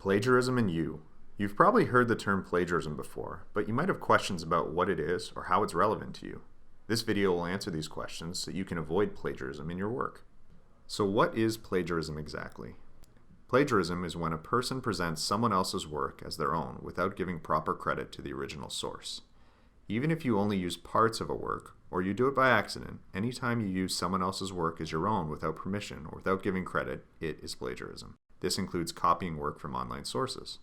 Plagiarism and You. You've probably heard the term plagiarism before, but you might have questions about what it is or how it's relevant to you. This video will answer these questions so you can avoid plagiarism in your work. So what is plagiarism exactly? Plagiarism is when a person presents someone else's work as their own without giving proper credit to the original source. Even if you only use parts of a work, or you do it by accident, anytime you use someone else's work as your own without permission or without giving credit, it is plagiarism. This includes copying work from online sources.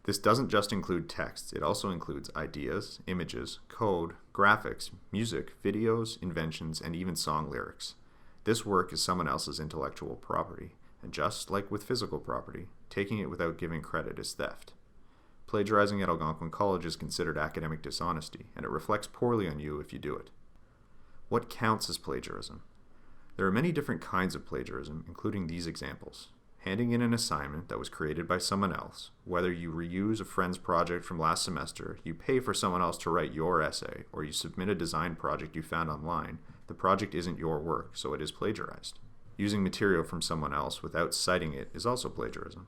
This doesn't just include text, it also includes ideas, images, code, graphics, music, videos, inventions, and even song lyrics. This work is someone else's intellectual property, and just like with physical property, taking it without giving credit is theft. Plagiarizing at Algonquin College is considered academic dishonesty, and it reflects poorly on you if you do it. What counts as plagiarism? There are many different kinds of plagiarism, including these examples. Handing in an assignment that was created by someone else, whether you reuse a friend's project from last semester, you pay for someone else to write your essay, or you submit a design project you found online, the project isn't your work, so it is plagiarized. Using material from someone else without citing it is also plagiarism.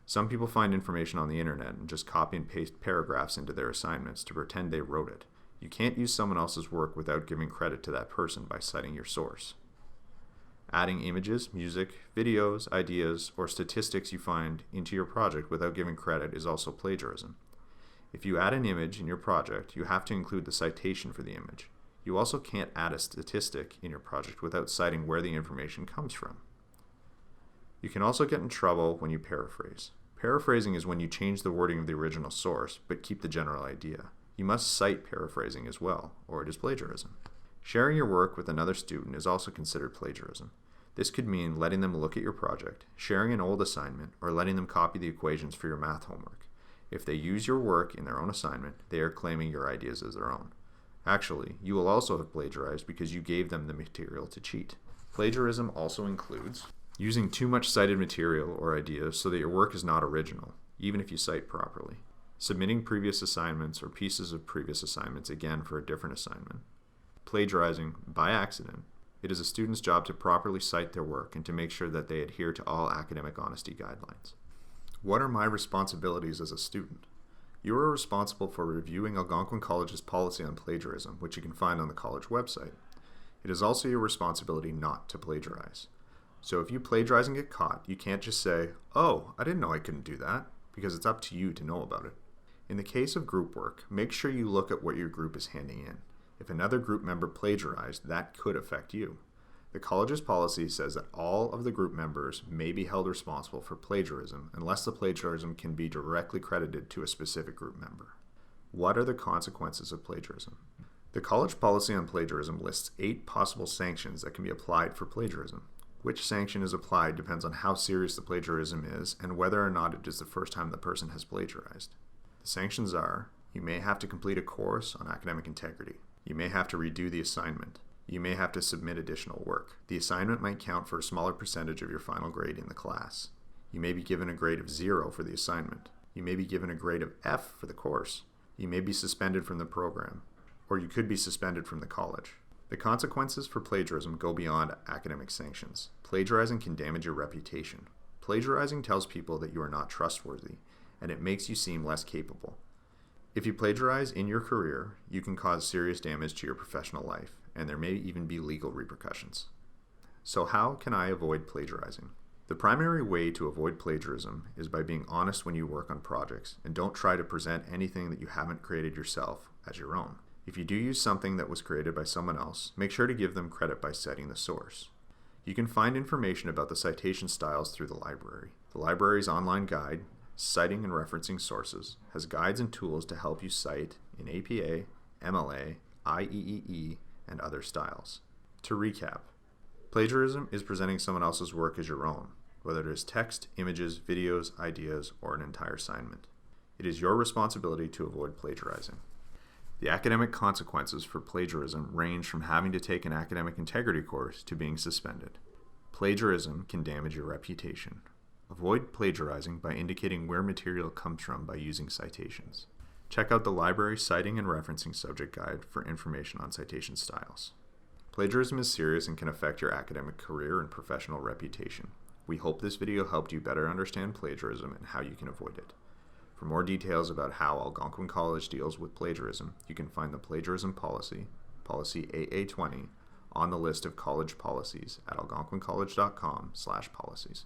Some people find information on the internet and just copy and paste paragraphs into their assignments to pretend they wrote it. You can't use someone else's work without giving credit to that person by citing your source. Adding images, music, videos, ideas, or statistics you find into your project without giving credit is also plagiarism. If you add an image in your project, you have to include the citation for the image. You also can't add a statistic in your project without citing where the information comes from. You can also get in trouble when you paraphrase. Paraphrasing is when you change the wording of the original source, but keep the general idea. You must cite paraphrasing as well, or it is plagiarism. Sharing your work with another student is also considered plagiarism. This could mean letting them look at your project, sharing an old assignment, or letting them copy the equations for your math homework. If they use your work in their own assignment, they are claiming your ideas as their own. Actually, you will also have plagiarized because you gave them the material to cheat. Plagiarism also includes using too much cited material or ideas so that your work is not original, even if you cite properly. Submitting previous assignments or pieces of previous assignments again for a different assignment. Plagiarizing by accident. It is a student's job to properly cite their work and to make sure that they adhere to all academic honesty guidelines. What are my responsibilities as a student? You are responsible for reviewing Algonquin College's policy on plagiarism, which you can find on the college website. It is also your responsibility not to plagiarize. So if you plagiarize and get caught, you can't just say, "Oh, I didn't know I couldn't do that," because it's up to you to know about it. In the case of group work, make sure you look at what your group is handing in. If another group member plagiarized, that could affect you. The college's policy says that all of the group members may be held responsible for plagiarism unless the plagiarism can be directly credited to a specific group member. What are the consequences of plagiarism? The college policy on plagiarism lists 8 possible sanctions that can be applied for plagiarism. Which sanction is applied depends on how serious the plagiarism is and whether or not it is the first time the person has plagiarized. The sanctions are: you may have to complete a course on academic integrity. You may have to redo the assignment. You may have to submit additional work. The assignment might count for a smaller percentage of your final grade in the class. You may be given a grade of 0 for the assignment. You may be given a grade of F for the course. You may be suspended from the program, or you could be suspended from the college. The consequences for plagiarism go beyond academic sanctions. Plagiarizing can damage your reputation. Plagiarizing tells people that you are not trustworthy, and it makes you seem less capable. If you plagiarize in your career, you can cause serious damage to your professional life, and there may even be legal repercussions. So how can I avoid plagiarizing? The primary way to avoid plagiarism is by being honest when you work on projects, and don't try to present anything that you haven't created yourself as your own. If you do use something that was created by someone else, make sure to give them credit by citing the source. You can find information about the citation styles through the library. The library's online guide, Citing and Referencing Sources, has guides and tools to help you cite in APA, MLA, IEEE, and other styles. To recap, plagiarism is presenting someone else's work as your own, whether it is text, images, videos, ideas, or an entire assignment. It is your responsibility to avoid plagiarizing. The academic consequences for plagiarism range from having to take an academic integrity course to being suspended. Plagiarism can damage your reputation. Avoid plagiarizing by indicating where material comes from by using citations. Check out the library Citing and Referencing Subject Guide for information on citation styles. Plagiarism is serious and can affect your academic career and professional reputation. We hope this video helped you better understand plagiarism and how you can avoid it. For more details about how Algonquin College deals with plagiarism, you can find the Plagiarism Policy, Policy AA20, on the list of college policies at algonquincollege.com/policies.